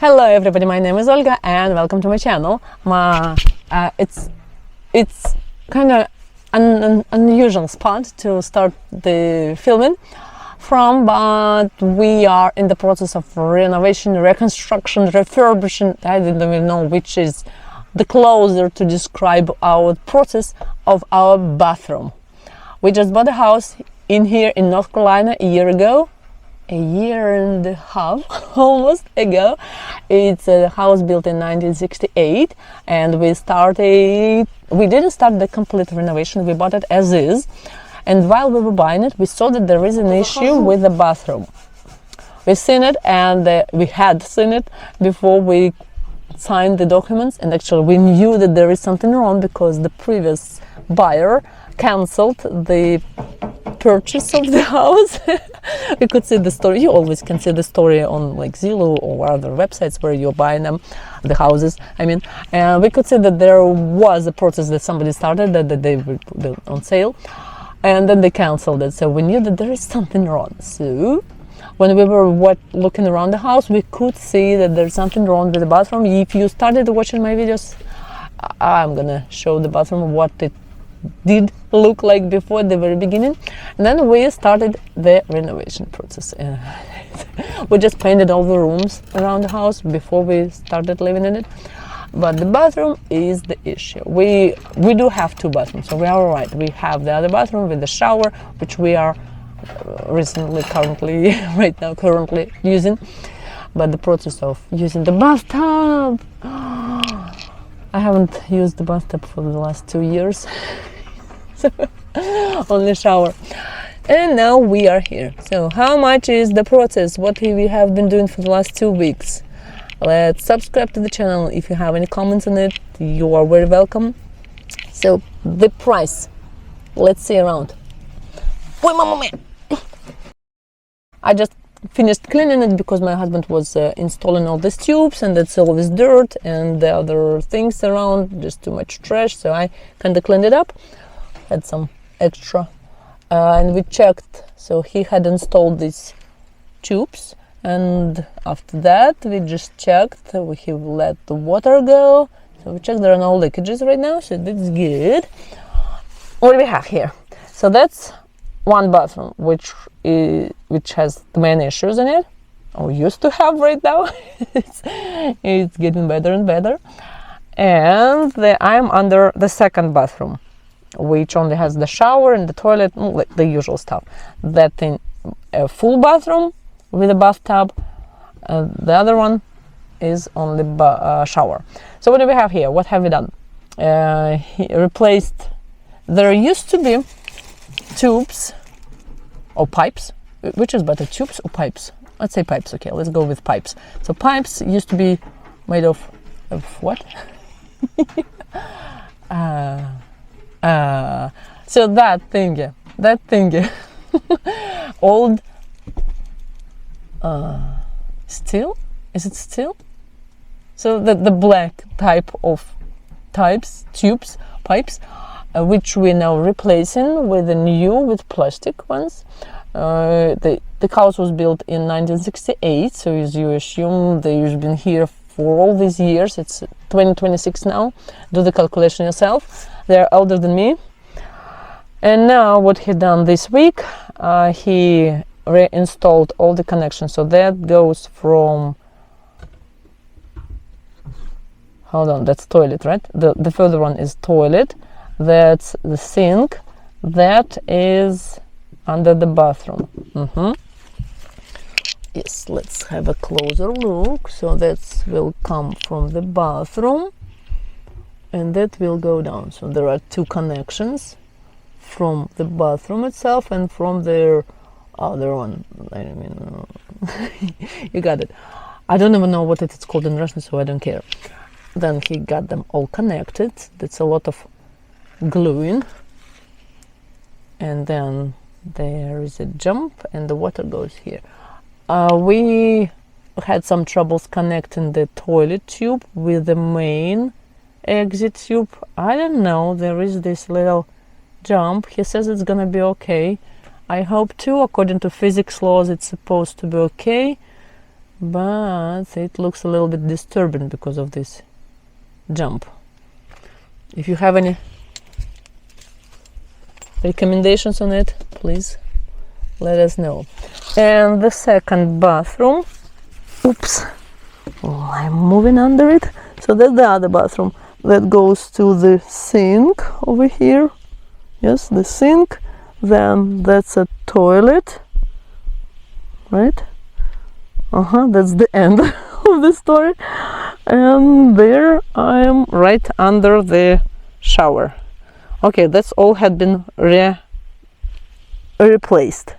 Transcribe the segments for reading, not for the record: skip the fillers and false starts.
Hello everybody, my name is Olga and welcome to my channel. It's kind of an unusual spot to start the filming from, but we are in the process of renovation, reconstruction, refurbishing. I didn't even know which is the closer to describe our process of our bathroom. We just bought a house in here in North Carolina a year ago. A year and a half almost ago. It's a house built in 1968, and we didn't start the complete renovation, we bought it as is. And while we were buying it, we saw that there is an issue with the bathroom. We've seen it, and we had seen it before we signed the documents, and actually we knew that there is something wrong because the previous buyer cancelled the purchase of the house. We could see the story. You always can see the story on like Zillow or other websites where you're buying them, the houses. We could see that there was a process that somebody started that they were on sale, and then they cancelled it. So we knew that there is something wrong. So when we were looking around the house, we could see that there's something wrong with the bathroom. If you started watching my videos, I'm gonna show the bathroom, what it did look like before the very beginning, and then we started the renovation process. We just painted all the rooms around the house before we started living in it, but the bathroom is the issue. We do have two bathrooms, so we are all right. We have the other bathroom with the shower, which we are currently using, but the process of using the bathtub, I haven't used the bathtub for the last 2 years. So only shower, and now we are here. So how much is the process? What we have been doing for the last 2 weeks? Let's subscribe to the channel. If you have any comments on it, you are very welcome. So the price, let's see around. I just finished cleaning it because my husband was installing all these tubes, and that's all this dirt and the other things around, just too much trash. So I kind of cleaned it up, had some extra, and we checked. So he had installed these tubes, and after that we just checked. He let the water go, so we checked there are no leakages right now, so that's good. What do we have here? So that's one bathroom which has the main issues in it, or used to have right now. It's getting better and better. And I'm under the second bathroom, which only has the shower and the toilet, like the usual stuff. That thing, a full bathroom with a bathtub. The other one is only shower. So what do we have here? What have we done? He replaced. There used to be tubes or pipes. Which is better, tubes or pipes? Let's say pipes. Okay, let's go with pipes. So pipes used to be made of what? So that thingy, old steel. Is it steel? So the black type of tubes, pipes, which we're now replacing with the new, with plastic ones. The house was built in 1968, so as you assume they've been here for all these years. It's 2026 now. Do the calculation yourself. They're older than me. And now what he done this week, he reinstalled all the connections. So that goes from, hold on, that's toilet, right? The further one is toilet. That's the sink. That is under the bathroom. Yes, let's have a closer look. So that will come from the bathroom, and that will go down. So there are two connections from the bathroom itself and from the other one. You got it. I don't even know what it's called in Russian, so I don't care. Then he got them all connected. That's a lot of gluing, and then there is a jump and the water goes here. We had some troubles connecting the toilet tube with the main exit tube. I don't know, there is this little jump. He says it's gonna be okay. I hope too. According to physics laws, it's supposed to be okay. but it looks a little bit disturbing because of this jump. If you have any recommendations on it, please let us know. And the second bathroom, oops, oh, I'm moving under it. So that's the other bathroom that goes to the sink over here. Yes, the sink. Then that's a toilet, right? That's the end of the story. And there I am, right under the shower. Okay, that's all had been replaced.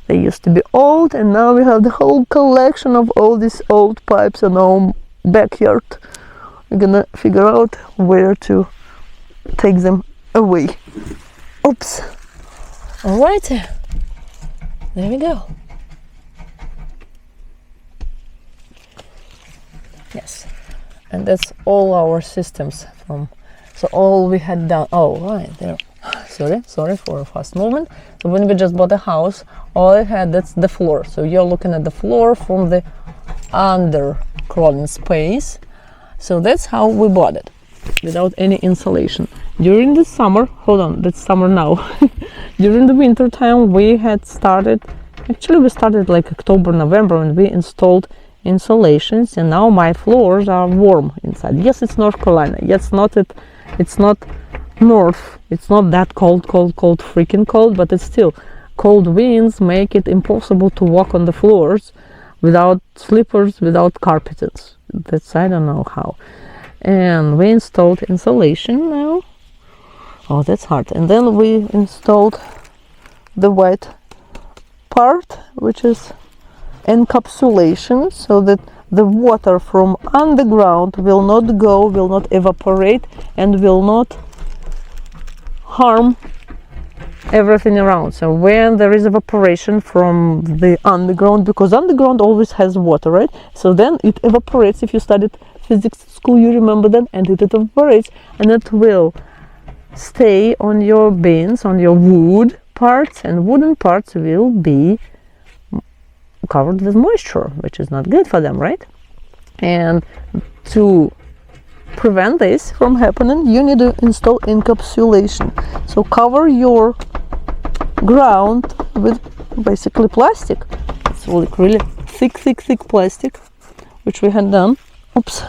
They used to be old, and now we have the whole collection of all these old pipes in our backyard. We're gonna figure out where to take them away. Oops. Alright, there we go. Yes, and that's all our systems from. So all we had done. Oh, right there. Sorry for a fast movement. So when we just bought a house, all I had, that's the floor. So you're looking at the floor from the under crawling space. So that's how we bought it, without any insulation. During the summer, hold on, that's summer now. During the winter time, we had started. Actually, we started like October, November, and we installed insulations, and now my floors are warm inside. Yes, it's North Carolina. Yes, it's not north. It's not that cold, freaking cold, but it's still cold winds make it impossible to walk on the floors without slippers, without carpets. That's, I don't know how. And we installed insulation now. Oh, that's hard. And then we installed the white part, which is encapsulation, so that the water from underground will not evaporate, and will not harm everything around. So when there is evaporation from the underground, because underground always has water, right? So then it evaporates. If you studied physics at school, you remember that, and it evaporates, and it will stay on your bins, on your wood parts, and wooden parts will be covered with moisture, which is not good for them, right? And to prevent this from happening, you need to install encapsulation. So cover your ground with basically plastic. It's like really thick plastic, which we had done. Oops.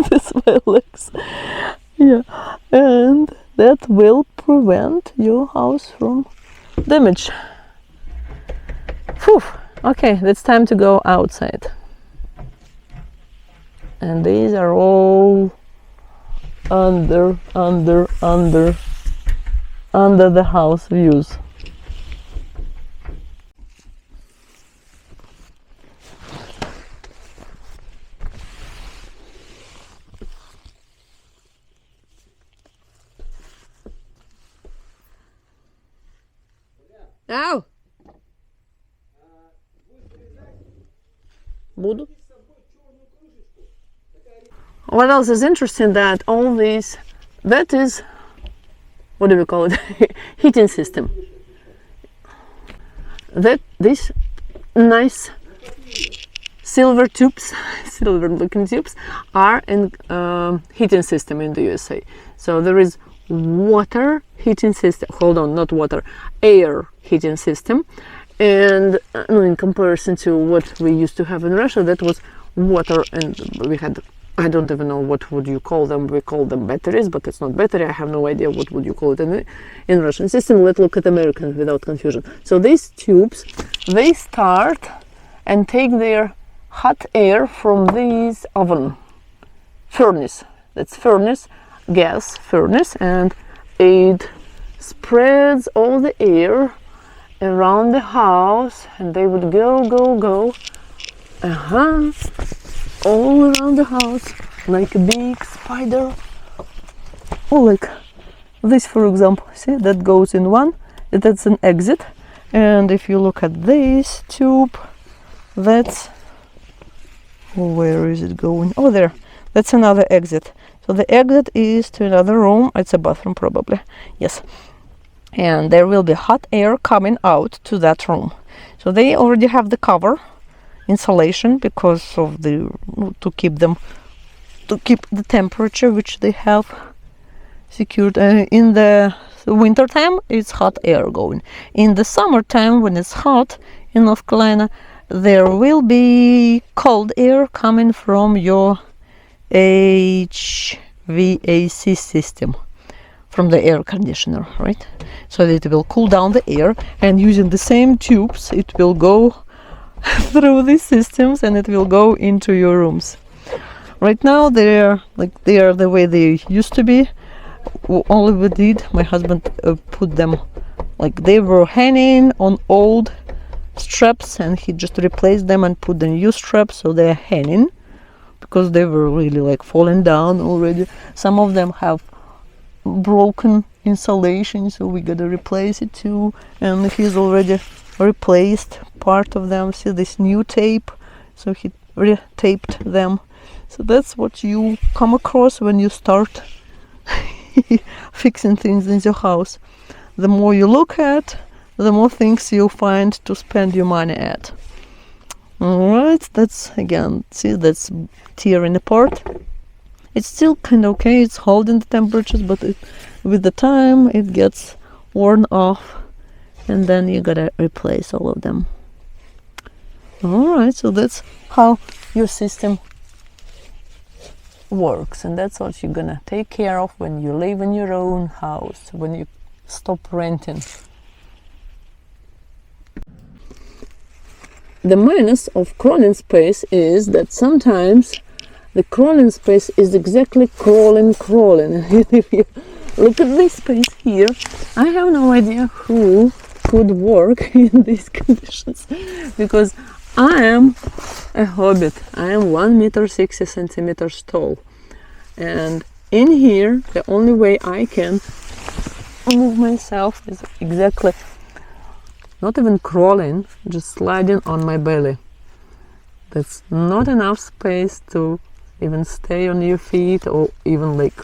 This is my legs. Yeah, and that will prevent your house from damage. Phew. Okay, it's time to go outside. And these are all under the house views. Ow! Буду. What else is interesting, that all these, that is, what do we call it? Heating system. That these nice silver looking tubes are in heating system in the USA. So there is water heating system, air heating system. And in comparison to what we used to have in Russia, that was water, and we had, I don't even know what would you call them. We call them batteries, but it's not battery. I have no idea what would you call it in Russian system. Let's look at American without confusion. So these tubes, they start and take their hot air from these furnace. That's furnace, gas furnace, and it spreads all the air around the house, and they would go all around the house like a big spider. Or like this, for example. See, that goes in one, that's an exit. And if you look at this tube, that's, where is it going? Oh, there, that's another exit. So the exit is to another room. It's a bathroom probably, yes. And there will be hot air coming out to that room. So they already have the cover insulation because of the to keep the temperature which they have secured. In the winter time it's hot air going. In the summertime, when it's hot in North Carolina, there will be cold air coming from your HVAC system, from the air conditioner, right? So that it will cool down the air, and using the same tubes it will go through these systems and it will go into your rooms. Right now they are the way they used to be. All we did, my husband put them like they were hanging on old straps, and he just replaced them and put the new straps so they're hanging, because they were really like falling down already. Some of them have broken insulation, so we gotta replace it too, and he's already replaced part of them. See this new tape, so he re-taped them. So that's what you come across when you start fixing things in your house. The more you look at, the more things you find to spend your money at. Alright, that's again, see, that's tearing apart. It's still kind of okay, it's holding the temperatures, but with the time it gets worn off, and then you gotta replace all of them. Alright, so that's how your system works, and that's what you're gonna take care of when you live in your own house, when you stop renting. The minus of crawling space is that sometimes the crawling space is exactly crawling. If you look at this space here, I have no idea who could work in these conditions, because I am a hobbit. I am 1 meter 60 centimeters tall, and in here the only way I can move myself is exactly not even crawling, just sliding on my belly. That's not enough space to even stay on your feet or even like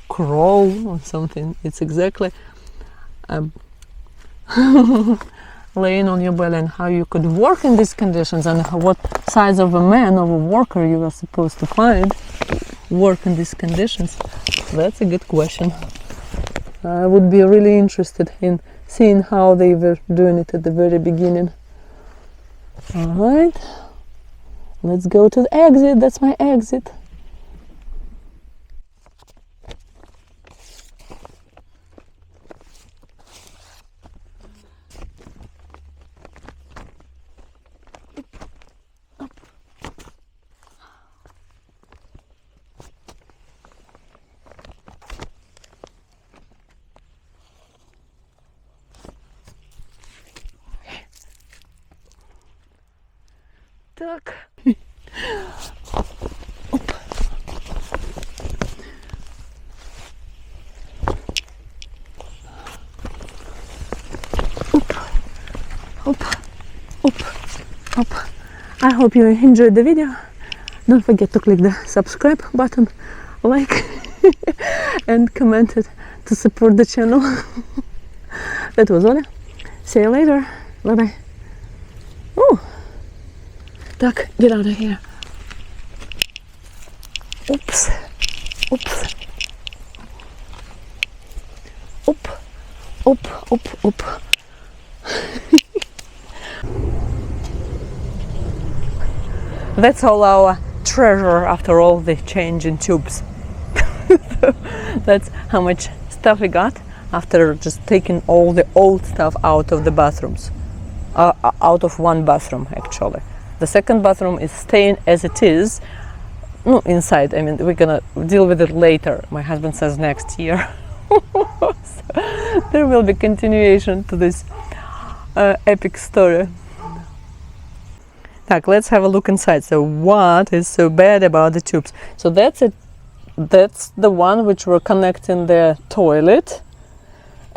crawl or something. It's exactly laying on your belly, and how you could work in these conditions, and what size of a man, of a worker you are supposed to find work in these conditions. That's a good question. I would be really interested in seeing how they were doing it at the very beginning. Alright, let's go to the exit. That's my exit. Duck. Up. I hope you enjoyed the video. Don't forget to click the subscribe button, like and comment it to support the channel. That was Oля. See you later. Bye bye. Oh, Duck, get out of here. Oops. Up. That's all our treasure after all the change in tubes. That's how much stuff we got after just taking all the old stuff out of the bathrooms. Out of one bathroom, actually. The second bathroom is staying as it is. No, inside. I mean, we're gonna deal with it later. My husband says next year. So there will be continuation to this epic story. Let's have a look inside. So what is so bad about the tubes? So that's it. That's the one which we're connecting the toilet.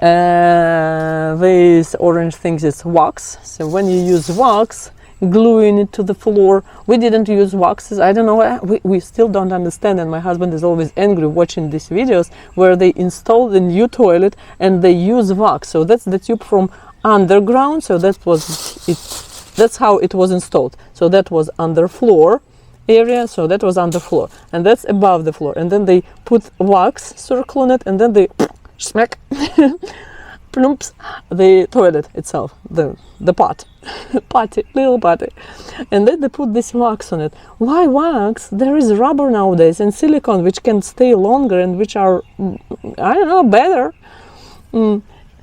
These orange things is wax. So when you use wax, gluing it to the floor. We didn't use waxes. I don't know. We still don't understand. And my husband is always angry watching these videos where they install the new toilet and they use wax. So that's the tube from underground. So that was it. that's how it was installed. So that was underfloor area, so that was underfloor, and that's above the floor, and then they put wax circle on it, and then they smack plumps the toilet itself, the pot potty, little potty, and then they put this wax on it. Why wax? There is rubber nowadays and silicone which can stay longer and which are, I don't know, better.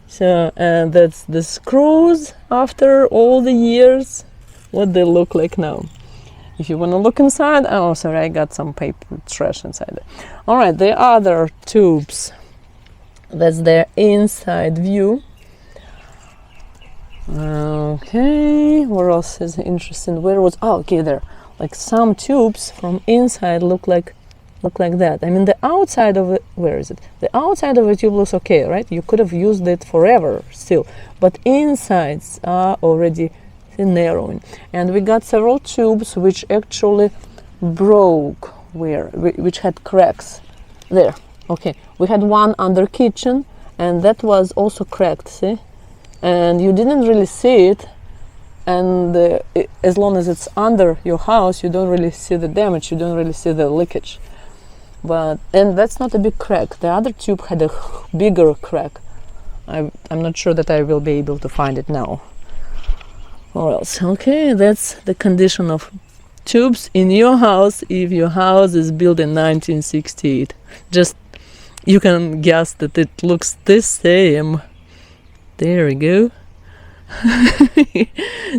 So that's the screws after all the years, what they look like now. If you want to look inside, oh sorry, I got some paper trash inside it. All right, the other tubes, that's their inside view. Okay, where else is interesting? Where was, oh okay, there, like some tubes from inside look like that. I mean, the outside of it, where is it? The outside of the tube looks okay, right? You could have used it forever still, but insides are already narrowing. And we got several tubes which actually broke, which had cracks there. Okay, we had one under kitchen, and that was also cracked, see? And you didn't really see it, and as long as it's under your house, you don't really see the damage, you don't really see the leakage. And that's not a big crack. The other tube had a bigger crack. I'm not sure that I will be able to find it now. Or else, okay, that's the condition of tubes in your house if your house is built in 1968. Just, you can guess that it looks the same. There we go.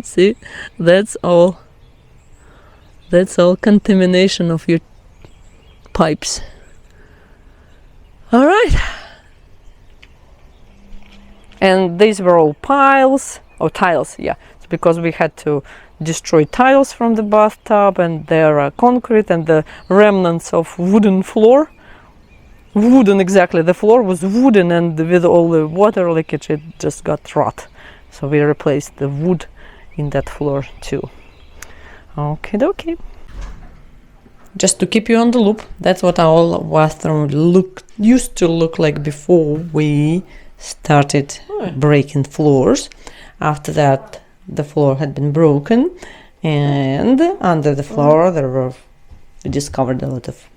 See, that's all contamination of your pipes. All right. And these were all piles or tiles, yeah. It's because we had to destroy tiles from the bathtub, and there are concrete and the remnants of wooden floor. Wooden, exactly. The floor was wooden, and with all the water leakage, it just got rot. So we replaced the wood in that floor too. Okay, dokie. Just to keep you on the loop, that's what our bathroom used to look like before we started breaking floors. After that, the floor had been broken, and under the floor we discovered a lot of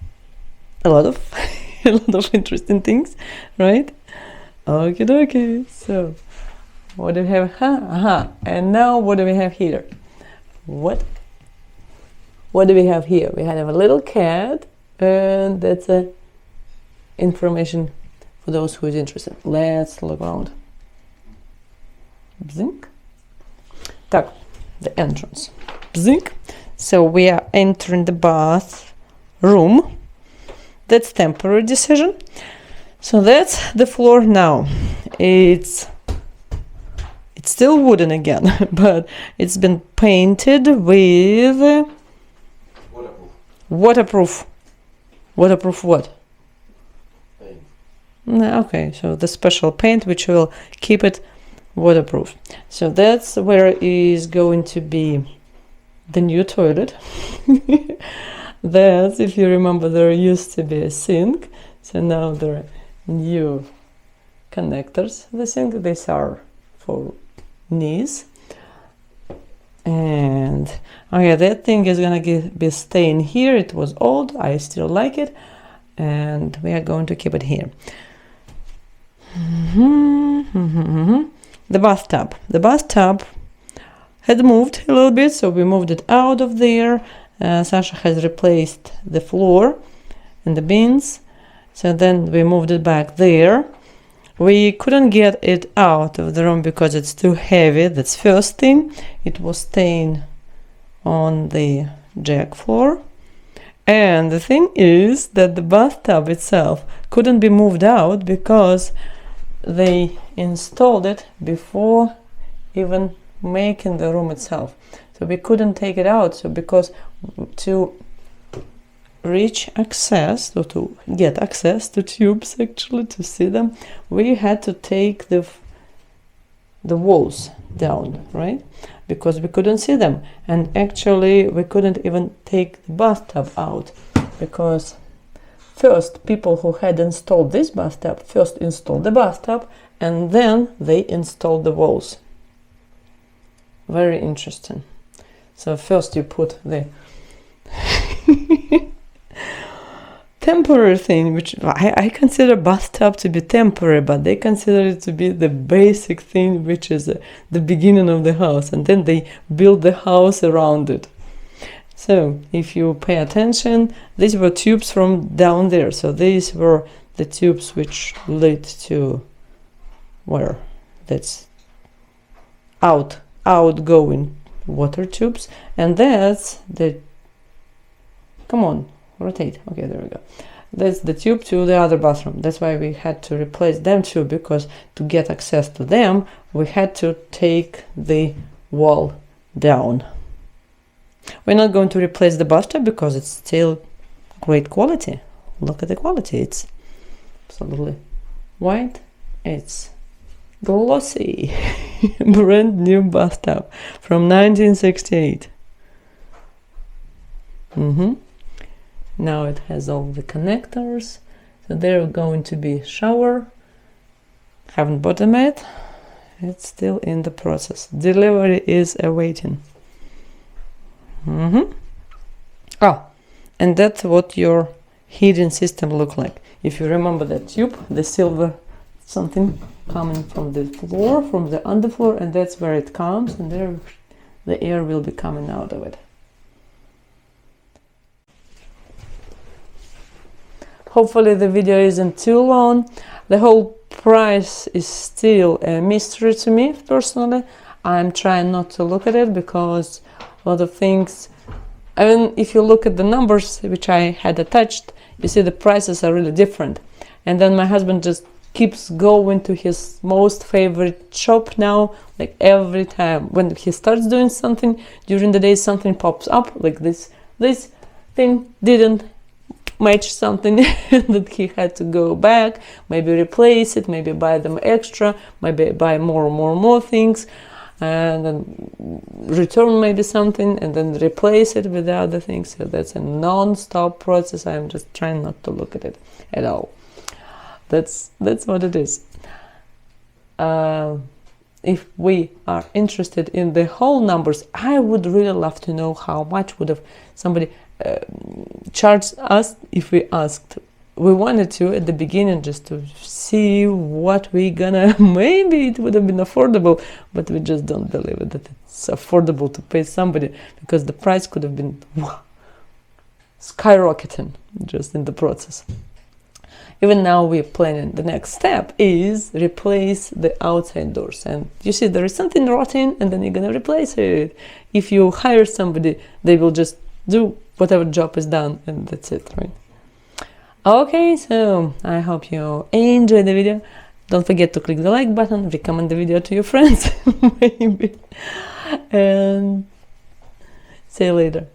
interesting things, right? Okay. So what do we have? And now what do we have here? What do we have here? We have a little cat, and that's information for those who is interested. Let's look around. Bzink. Так, the entrance. Bzink. So we are entering the bathroom. That's temporary decision. So that's the floor now. It's still wooden again, but it's been painted with waterproof. Waterproof what? Paint. Okay, so the special paint which will keep it waterproof. So that's where is going to be the new toilet. That's, if you remember, there used to be a sink, so now there are new connectors. The sink, these are for knees. And okay, that thing is gonna be staying here. It was old, I still like it, and we are going to keep it here. The bathtub had moved a little bit, so we moved it out of there. Sasha has replaced the floor and the bins, so then we moved it back there. We couldn't get it out of the room because it's too heavy. That's first thing. It was staying on the jack floor. And the thing is that the bathtub itself couldn't be moved out because they installed it before even making the room itself. So we couldn't take it out. So because to reach access, or to get access to tubes, actually to see them, we had to take the walls down, right? Because we couldn't see them. And actually we couldn't even take the bathtub out, because first people who had installed this bathtub first installed the bathtub, and then they installed the walls. very interesting. So first you put the temporary thing, which I consider bathtub to be temporary, but they consider it to be the basic thing, which is the beginning of the house, and then they build the house around it. So if you pay attention, these were tubes from down there. So these were the tubes which lead to where? That's outgoing water tubes, and that's the, come on, rotate. Okay, there we go. That's the tube to the other bathroom. That's why we had to replace them too, because to get access to them, we had to take the wall down. We're not going to replace the bathtub because it's still great quality. Look at the quality. It's absolutely white. It's glossy. Brand new bathtub from 1968. Now it has all the connectors. So they're going to be shower. Haven't bought them yet. It's still in the process. Delivery is awaiting. Oh, and that's what your heating system look like. If you remember that tube, the silver something coming from the floor, from the underfloor, and that's where it comes, and there the air will be coming out of it. Hopefully the video isn't too long. The whole price is still a mystery to me personally. I'm trying not to look at it because a lot of things, I mean, if you look at the numbers which I had attached, you see the prices are really different. And then my husband just keeps going to his most favorite shop now, like every time when he starts doing something during the day, something pops up like this thing didn't match something that he had to go back, maybe replace it, maybe buy them extra, maybe buy more things, and then return maybe something and then replace it with the other things. So that's a non-stop process. I'm just trying not to look at it at all. That's what it is. If we are interested in the whole numbers, I would really love to know how much would have somebody charged us if we asked. We wanted to at the beginning just to see what we gonna, maybe it would have been affordable, but we just don't believe it, that it's affordable to pay somebody, because the price could have been skyrocketing just in the process. Even now we're planning, the next step is replace the outside doors. And you see there is something rotten and then you're gonna replace it. If you hire somebody, they will just do whatever job is done and that's it, right? Okay, so I hope you enjoyed the video. Don't forget to click the like button, recommend the video to your friends, maybe. And see you later.